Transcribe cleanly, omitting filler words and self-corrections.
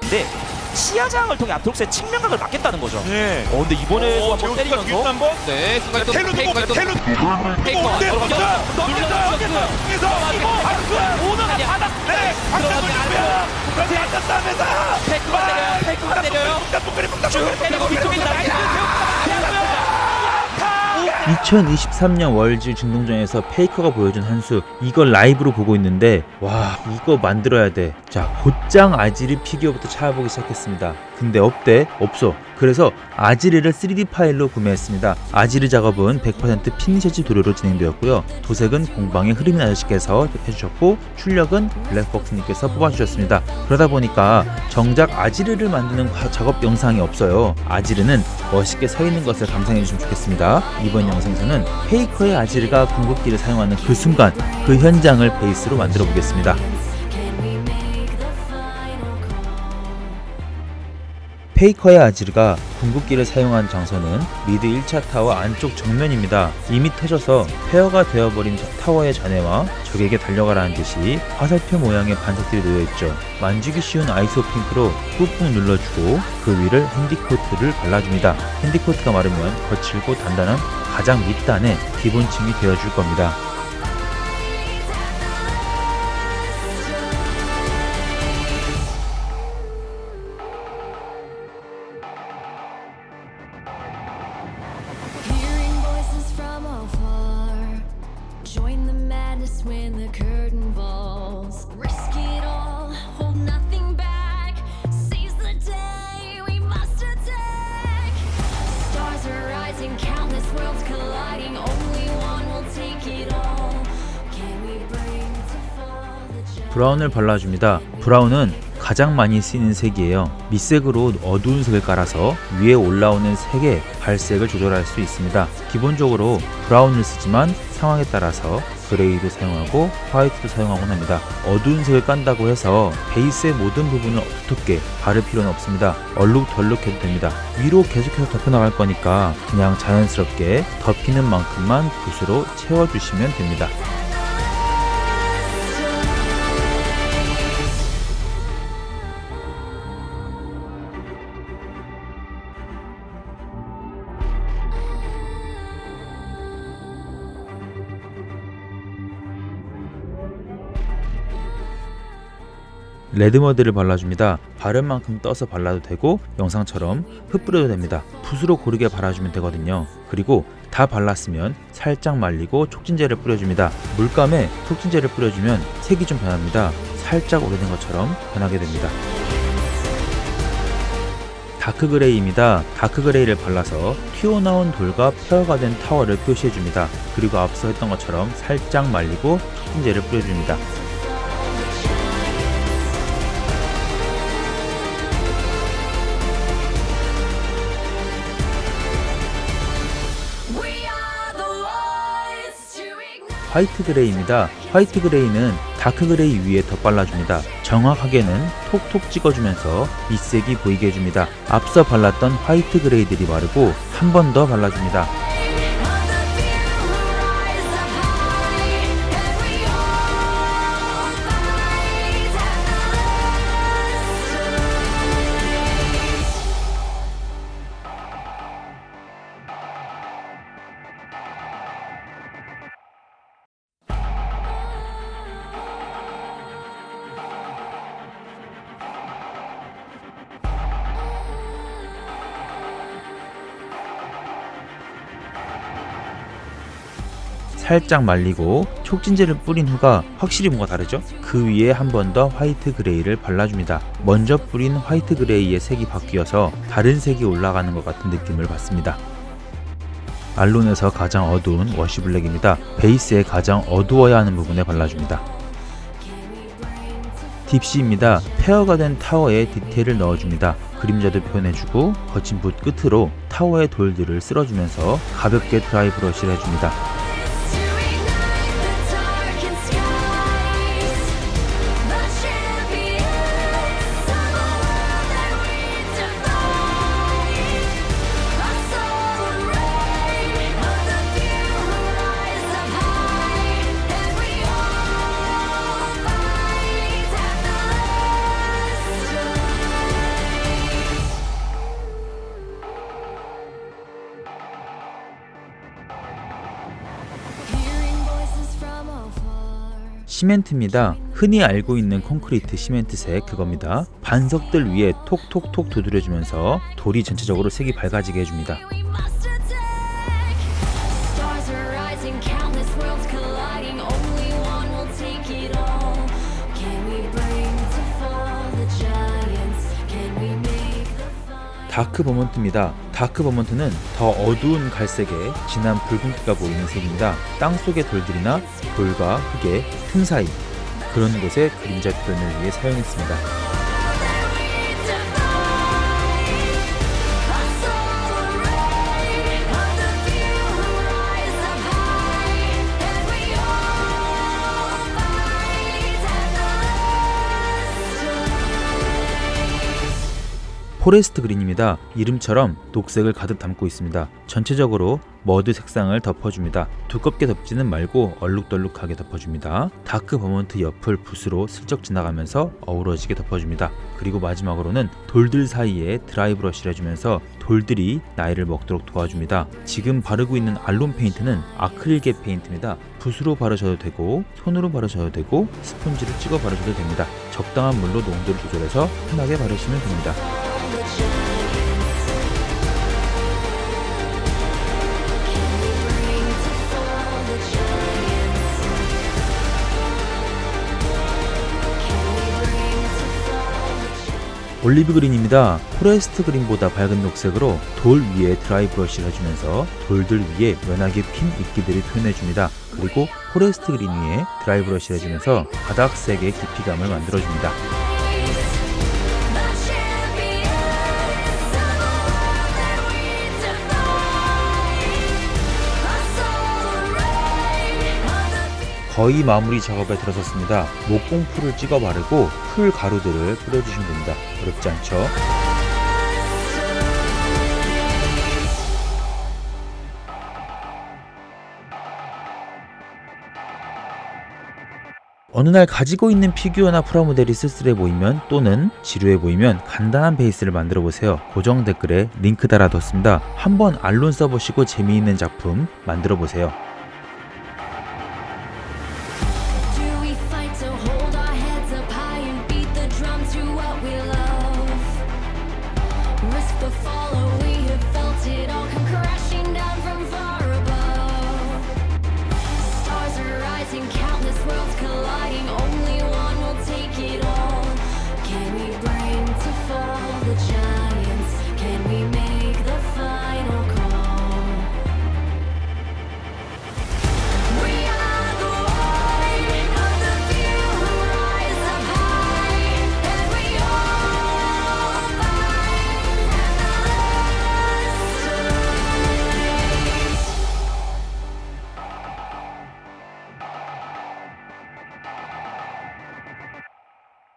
있는데 시야장을 통해 아트록스의 측면각을 막겠다는 거죠. 네. 근데 이번에 한번 제우스가 때리면서 뒤에서 한번 네, 순간 또 텔로 페이커가 두고 또 텔로 페이커 넘겼다. 눌러주셨어요. 그래서 이거 박수 오너가 아니야. 받아. 네. 박수 들어가지 돌리고요. 그렇지 않았다면서. 페이커가 때려요. 페이커가 때려요. 쭉 때리고 위쪽에 나이스. 2023년 월즈 중동전에서 페이커가 보여준 한 수, 이걸 라이브로 보고 있는데 와, 이거 만들어야 돼. 자, 곧장 아지르 피규어부터 찾아보기 시작했습니다. 근데 없대? 없어. 그래서 아지르를 3D 파일로 구매했습니다. 아지르 작업은 100% 피니셔지 도료로 진행되었고요. 도색은 공방의 흐름인 아저씨께서 해주셨고, 출력은 블랙박스님께서 뽑아주셨습니다. 그러다 보니까 정작 아지르를 만드는 작업 영상이 없어요. 아지르는 멋있게 서 있는 것을 감상해주시면 좋겠습니다. 이번 영상에서는 페이커의 아지르가 궁극기를 사용하는 그 순간, 그 현장을 베이스로 만들어 보겠습니다. 페이커의 아지르가 궁극기를 사용한 장소는 미드 1차 타워 안쪽 정면입니다. 이미 터져서 폐허가 되어버린 타워의 잔해와 적에게 달려가라는 듯이 화살표 모양의 반석들이 놓여있죠. 만지기 쉬운 아이소 핑크로 꾹꾹 눌러주고 그 위를 핸디코트를 발라줍니다. 핸디코트가 마르면 거칠고 단단한 가장 밑단의 기본층이 되어줄 겁니다. Hearing voices from afar. Join the madness when the curtain falls. Risk it all, hold nothing back. Seize the day, we must attack. Stars are rising, countless worlds colliding. Only one will take it all. Can we bring to fall the giant? 브라운을 발라줍니다. 브라운은 가장 많이 쓰이는 색이에요. 밑색으로 어두운 색을 깔아서 위에 올라오는 색의 발색을 조절할 수 있습니다. 기본적으로 브라운을 쓰지만 상황에 따라서 그레이도 사용하고 화이트도 사용하곤 합니다. 어두운 색을 깐다고 해서 베이스의 모든 부분을 어둡게 바를 필요는 없습니다. 얼룩덜룩해도 됩니다. 위로 계속해서 덮여나갈 거니까 그냥 자연스럽게 덮이는 만큼만 붓으로 채워주시면 됩니다. 레드머드를 발라줍니다. 바른 만큼 떠서 발라도 되고 영상처럼 흩뿌려도 됩니다. 붓으로 고르게 발라주면 되거든요. 그리고 다 발랐으면 살짝 말리고 촉진제를 뿌려줍니다. 물감에 촉진제를 뿌려주면 색이 좀 변합니다. 살짝 오래된 것처럼 변하게 됩니다. 다크그레이입니다. 다크그레이를 발라서 튀어나온 돌과 폐허가 된 타워를 표시해줍니다. 그리고 앞서 했던 것처럼 살짝 말리고 촉진제를 뿌려줍니다. We are the ones to ignite. 화이트 그레이입니다. 화이트 그레이는 다크 그레이 위에 더 발라줍니다. 정확하게는 톡톡 찍어주면서 밑색이 보이게 해줍니다. 앞서 발랐던 화이트 그레이들이 마르고 한 번 더 발라줍니다. On the few who rise up high, and we all fight at 살짝 말리고 촉진제를 뿌린 후가 확실히 뭔가 다르죠? 그 위에 한 번 더 화이트 그레이를 발라줍니다. 먼저 뿌린 화이트 그레이의 색이 바뀌어서 다른 색이 올라가는 것 같은 느낌을 받습니다. 알론에서 가장 어두운 워시블랙입니다. 베이스에 가장 어두워야 하는 부분에 발라줍니다. 딥시입니다. 페어가 된 타워에 디테일을 넣어줍니다. 그림자도 표현해주고 거친 붓 끝으로 타워의 돌들을 쓸어주면서 가볍게 드라이 브러쉬를 해줍니다. to ignite the darkened skies. The champions of a world that we defy. A soul ray of the few who rise up high, and we all fight at the last. 시멘트입니다. 흔히 알고 있는 콘크리트 시멘트색 그겁니다. 반석들 위에 톡톡톡 두드려주면서 돌이 전체적으로 색이 밝아지게 해줍니다. We must attack. Stars are rising, countless worlds colliding. Only one will take it all. Can we bring to fall the giants? Can we make the fight? 다크 버먼트입니다. 다크 버먼트는 더 어두운 갈색에 진한 붉은기가 보이는 색입니다. 땅속의 돌들이나 돌과 흙의 틈 사이 그런 곳에 그림자 표현을 위해 사용했습니다. 포레스트 그린입니다. 이름처럼 녹색을 가득 담고 있습니다. 전체적으로 머드 색상을 덮어줍니다. 두껍게 덮지는 말고 얼룩덜룩하게 덮어줍니다. 다크 버먼트 옆을 붓으로 슬쩍 지나가면서 어우러지게 덮어줍니다. 그리고 마지막으로는 돌들 사이에 드라이 브러쉬를 해주면서 돌들이 나이를 먹도록 도와줍니다. 지금 바르고 있는 알론 페인트는 아크릴계 페인트입니다. 붓으로 바르셔도 되고 손으로 바르셔도 되고 스펀지를 찍어 바르셔도 됩니다. 적당한 물로 농도를 조절해서 편하게 바르시면 됩니다. 올리브 그린입니다. 포레스트 그린보다 밝은 녹색으로 돌 위에 드라이 브러쉬를 해주면서 돌들 위에 연하게 핀 이끼들을 표현해줍니다. 그리고 포레스트 그린 위에 드라이 브러쉬를 해주면서 바닥색의 깊이감을 만들어줍니다. 거의 마무리 작업에 들어섰습니다. 목공풀을 찍어 바르고 풀 가루들을 뿌려주시면 됩니다. 어렵지 않죠? 어느 날 가지고 있는 피규어나 프라모델이 쓸쓸해 보이면 또는 지루해 보이면 간단한 베이스를 만들어 보세요. 고정 댓글에 링크 달아뒀습니다. 한번 알론 써보시고 재미있는 작품 만들어 보세요.